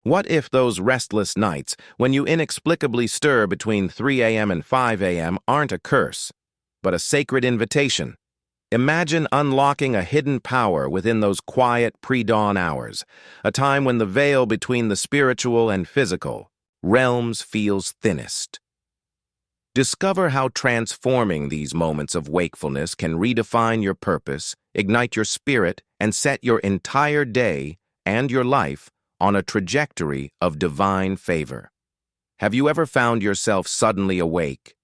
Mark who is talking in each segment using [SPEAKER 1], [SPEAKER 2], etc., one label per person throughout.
[SPEAKER 1] What if those restless nights, when you inexplicably stir between 3 a.m. and 5 a.m., aren't a curse, but a sacred invitation? Imagine unlocking a hidden power within those quiet pre-dawn hours, a time when the veil between the spiritual and physical realms feels thinnest. Discover how transforming these moments of wakefulness can redefine your purpose, ignite your spirit, and set your entire day and your life on a trajectory of divine favor. Have you ever found yourself suddenly awake,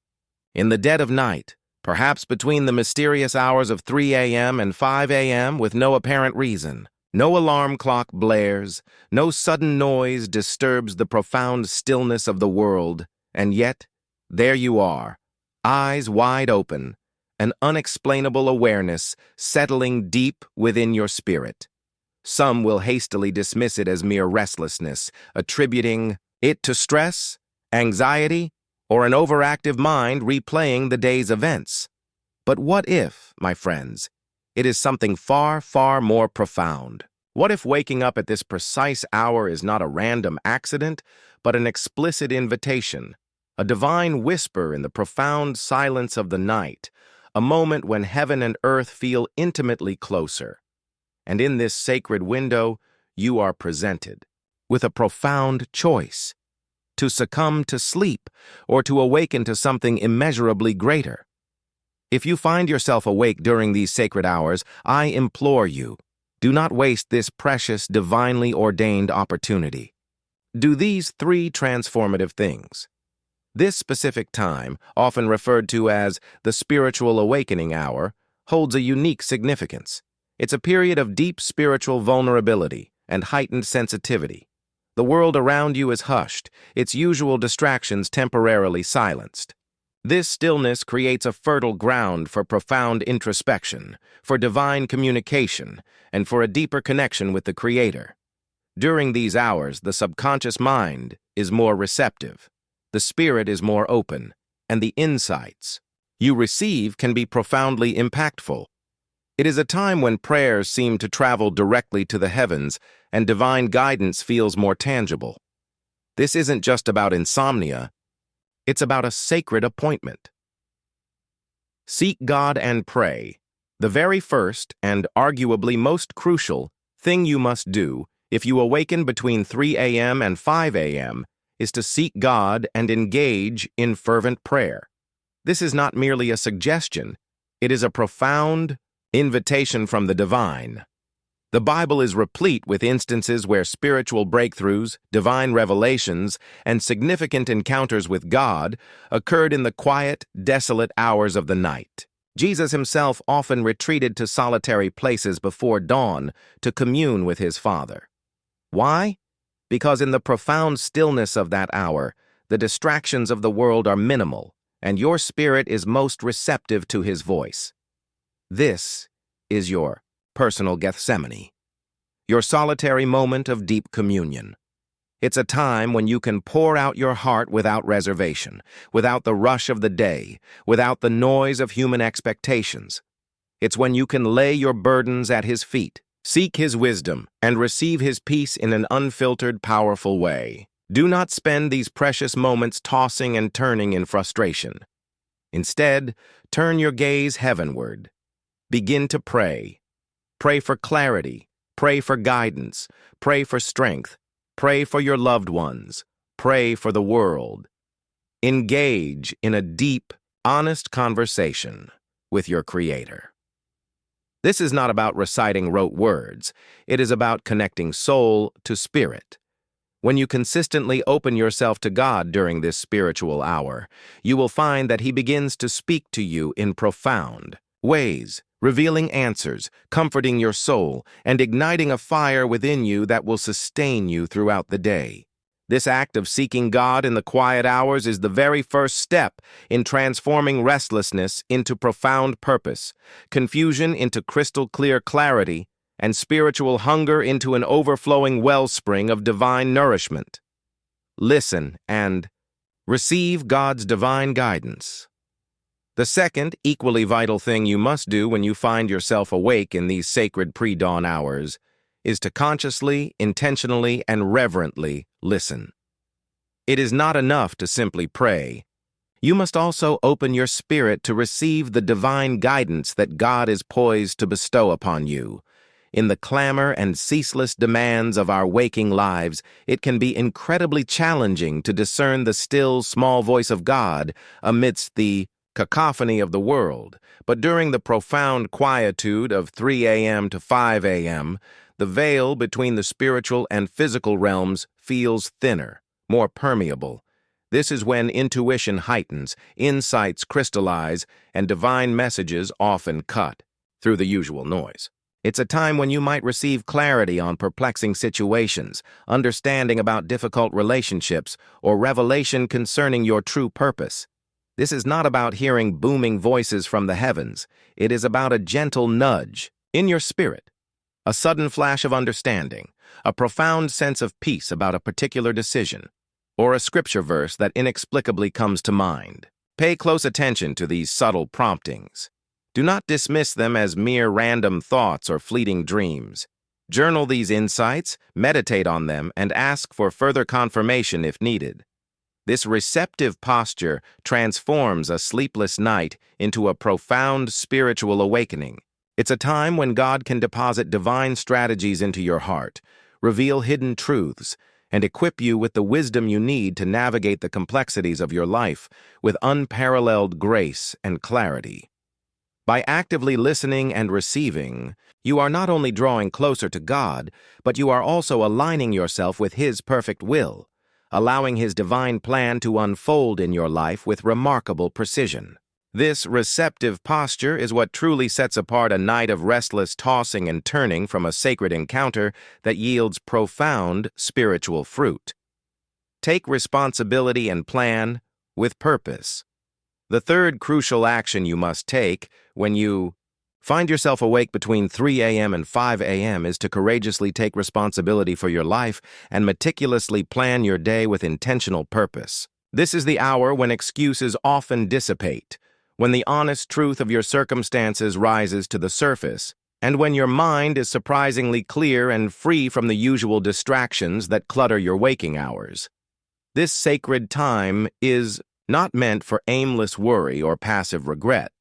[SPEAKER 1] in the dead of night, perhaps between the mysterious hours of 3 a.m. and 5 a.m. with no apparent reason? No alarm clock blares, no sudden noise disturbs the profound stillness of the world, and yet, there you are, eyes wide open, an unexplainable awareness settling deep within your spirit. Some will hastily dismiss it as mere restlessness, attributing it to stress, anxiety, or an overactive mind replaying the day's events. But what if, my friends, it is something far, far more profound? What if waking up at this precise hour is not a random accident, but an explicit invitation, a divine whisper in the profound silence of the night, a moment when heaven and earth feel intimately closer? And in this sacred window, you are presented with a profound choice: to succumb to sleep or to awaken to something immeasurably greater. If you find yourself awake during these sacred hours, I implore you, do not waste this precious, divinely ordained opportunity. Do these three transformative things. This specific time, often referred to as the spiritual awakening hour, holds a unique significance. It's a period of deep spiritual vulnerability and heightened sensitivity. The world around you is hushed, its usual distractions temporarily silenced. This stillness creates a fertile ground for profound introspection, for divine communication, and for a deeper connection with the Creator. During these hours, the subconscious mind is more receptive, the spirit is more open, and the insights you receive can be profoundly impactful. It is a time when prayers seem to travel directly to the heavens and divine guidance feels more tangible. This isn't just about insomnia, it's about a sacred appointment. Seek God and pray. The very first and arguably most crucial thing you must do if you awaken between 3 a.m. and 5 a.m. is to seek God and engage in fervent prayer. This is not merely a suggestion, it is a profound invitation from the divine. The Bible is replete with instances where spiritual breakthroughs, divine revelations, and significant encounters with God occurred in the quiet, desolate hours of the night. Jesus himself often retreated to solitary places before dawn to commune with his Father. Why? Because in the profound stillness of that hour, the distractions of the world are minimal, and your spirit is most receptive to his voice. This is your personal Gethsemane, your solitary moment of deep communion. It's a time when you can pour out your heart without reservation, without the rush of the day, without the noise of human expectations. It's when you can lay your burdens at his feet, seek his wisdom, and receive his peace in an unfiltered, powerful way. Do not spend these precious moments tossing and turning in frustration. Instead, turn your gaze heavenward. Begin to pray. Pray for clarity. Pray for guidance. Pray for strength. Pray for your loved ones. Pray for the world. Engage in a deep, honest conversation with your Creator. This is not about reciting rote words. It is about connecting soul to spirit. When you consistently open yourself to God during this spiritual hour, you will find that He begins to speak to you in profound ways, revealing answers, comforting your soul, and igniting a fire within you that will sustain you throughout the day. This act of seeking God in the quiet hours is the very first step in transforming restlessness into profound purpose, confusion into crystal-clear clarity, and spiritual hunger into an overflowing wellspring of divine nourishment. Listen and receive God's divine guidance. The second, equally vital thing you must do when you find yourself awake in these sacred pre-dawn hours is to consciously, intentionally, and reverently listen. It is not enough to simply pray. You must also open your spirit to receive the divine guidance that God is poised to bestow upon you. In the clamor and ceaseless demands of our waking lives, it can be incredibly challenging to discern the still, small voice of God amidst the cacophony of the world. But during the profound quietude of 3 a.m. to 5 a.m., the veil between the spiritual and physical realms feels thinner, more permeable. This is when intuition heightens, insights crystallize, and divine messages often cut through the usual noise. It's a time when you might receive clarity on perplexing situations, understanding about difficult relationships, or revelation concerning your true purpose. This is not about hearing booming voices from the heavens. It is about a gentle nudge in your spirit, a sudden flash of understanding, a profound sense of peace about a particular decision, or a scripture verse that inexplicably comes to mind. Pay close attention to these subtle promptings. Do not dismiss them as mere random thoughts or fleeting dreams. Journal these insights, meditate on them, and ask for further confirmation if needed. This receptive posture transforms a sleepless night into a profound spiritual awakening. It's a time when God can deposit divine strategies into your heart, reveal hidden truths, and equip you with the wisdom you need to navigate the complexities of your life with unparalleled grace and clarity. By actively listening and receiving, you are not only drawing closer to God, but you are also aligning yourself with His perfect will, allowing His divine plan to unfold in your life with remarkable precision. This receptive posture is what truly sets apart a night of restless tossing and turning from a sacred encounter that yields profound spiritual fruit. Take responsibility and plan with purpose. The third crucial action you must take when you find yourself awake between 3 a.m. and 5 a.m. is to courageously take responsibility for your life and meticulously plan your day with intentional purpose. This is the hour when excuses often dissipate, when the honest truth of your circumstances rises to the surface, and when your mind is surprisingly clear and free from the usual distractions that clutter your waking hours. This sacred time is not meant for aimless worry or passive regret.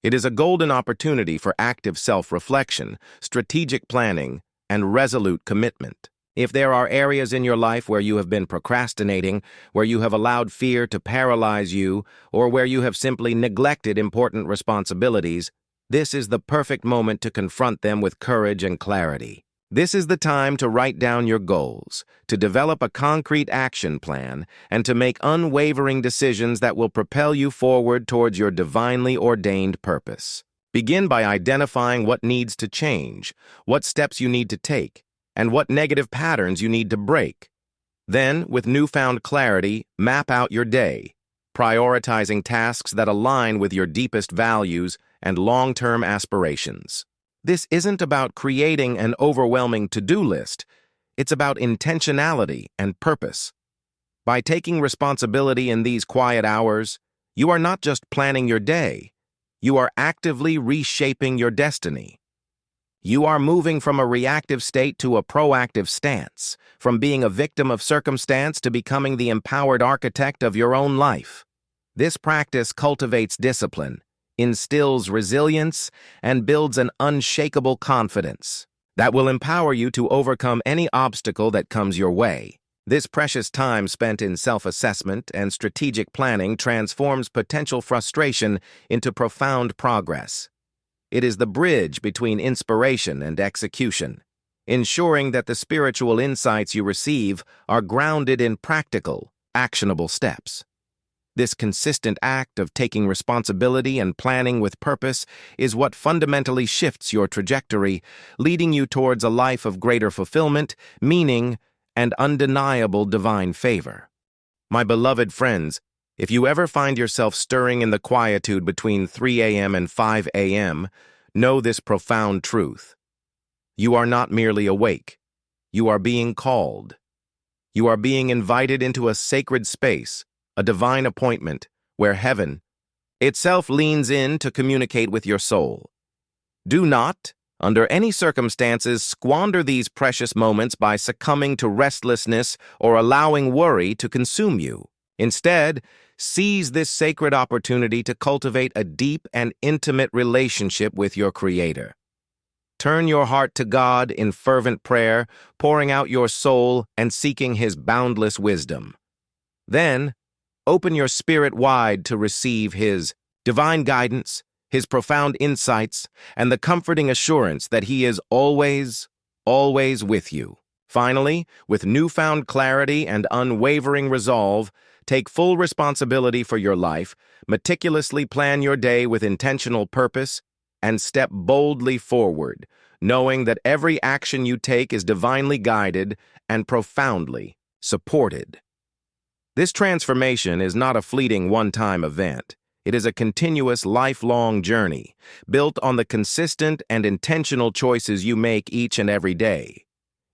[SPEAKER 1] It is a golden opportunity for active self-reflection, strategic planning, and resolute commitment. If there are areas in your life where you have been procrastinating, where you have allowed fear to paralyze you, or where you have simply neglected important responsibilities, this is the perfect moment to confront them with courage and clarity. This is the time to write down your goals, to develop a concrete action plan, and to make unwavering decisions that will propel you forward towards your divinely ordained purpose. Begin by identifying what needs to change, what steps you need to take, and what negative patterns you need to break. Then, with newfound clarity, map out your day, prioritizing tasks that align with your deepest values and long-term aspirations. This isn't about creating an overwhelming to-do list. It's about intentionality and purpose. By taking responsibility in these quiet hours, you are not just planning your day. You are actively reshaping your destiny. You are moving from a reactive state to a proactive stance, from being a victim of circumstance to becoming the empowered architect of your own life. This practice cultivates discipline, instills resilience, and builds an unshakable confidence that will empower you to overcome any obstacle that comes your way. This precious time spent in self-assessment and strategic planning transforms potential frustration into profound progress. It is the bridge between inspiration and execution, ensuring that the spiritual insights you receive are grounded in practical, actionable steps. This consistent act of taking responsibility and planning with purpose is what fundamentally shifts your trajectory, leading you towards a life of greater fulfillment, meaning, and undeniable divine favor. My beloved friends, if you ever find yourself stirring in the quietude between 3 a.m. and 5 a.m., know this profound truth. You are not merely awake. You are being called. You are being invited into a sacred space, a divine appointment, where heaven itself leans in to communicate with your soul. Do not, Under any circumstances, squander these precious moments by succumbing to restlessness or allowing worry to consume you. Instead, seize this sacred opportunity to cultivate a deep and intimate relationship with your Creator. Turn your heart to God in fervent prayer, pouring out your soul and seeking His boundless wisdom. Then, open your spirit wide to receive His divine guidance, His profound insights, and the comforting assurance that He is always, always with you. Finally, with newfound clarity and unwavering resolve, take full responsibility for your life, meticulously plan your day with intentional purpose, and step boldly forward, knowing that every action you take is divinely guided and profoundly supported. This transformation is not a fleeting one-time event. It is a continuous, lifelong journey, built on the consistent and intentional choices you make each and every day.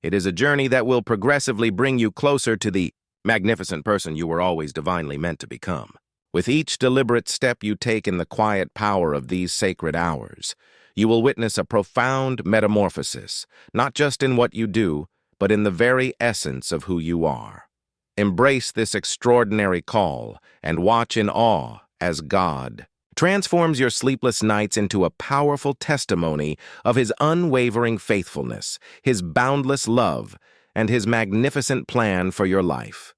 [SPEAKER 1] It is a journey that will progressively bring you closer to the magnificent person you were always divinely meant to become. With each deliberate step you take in the quiet power of these sacred hours, you will witness a profound metamorphosis, not just in what you do, but in the very essence of who you are. Embrace this extraordinary call and watch in awe as God transforms your sleepless nights into a powerful testimony of His unwavering faithfulness, His boundless love, and His magnificent plan for your life.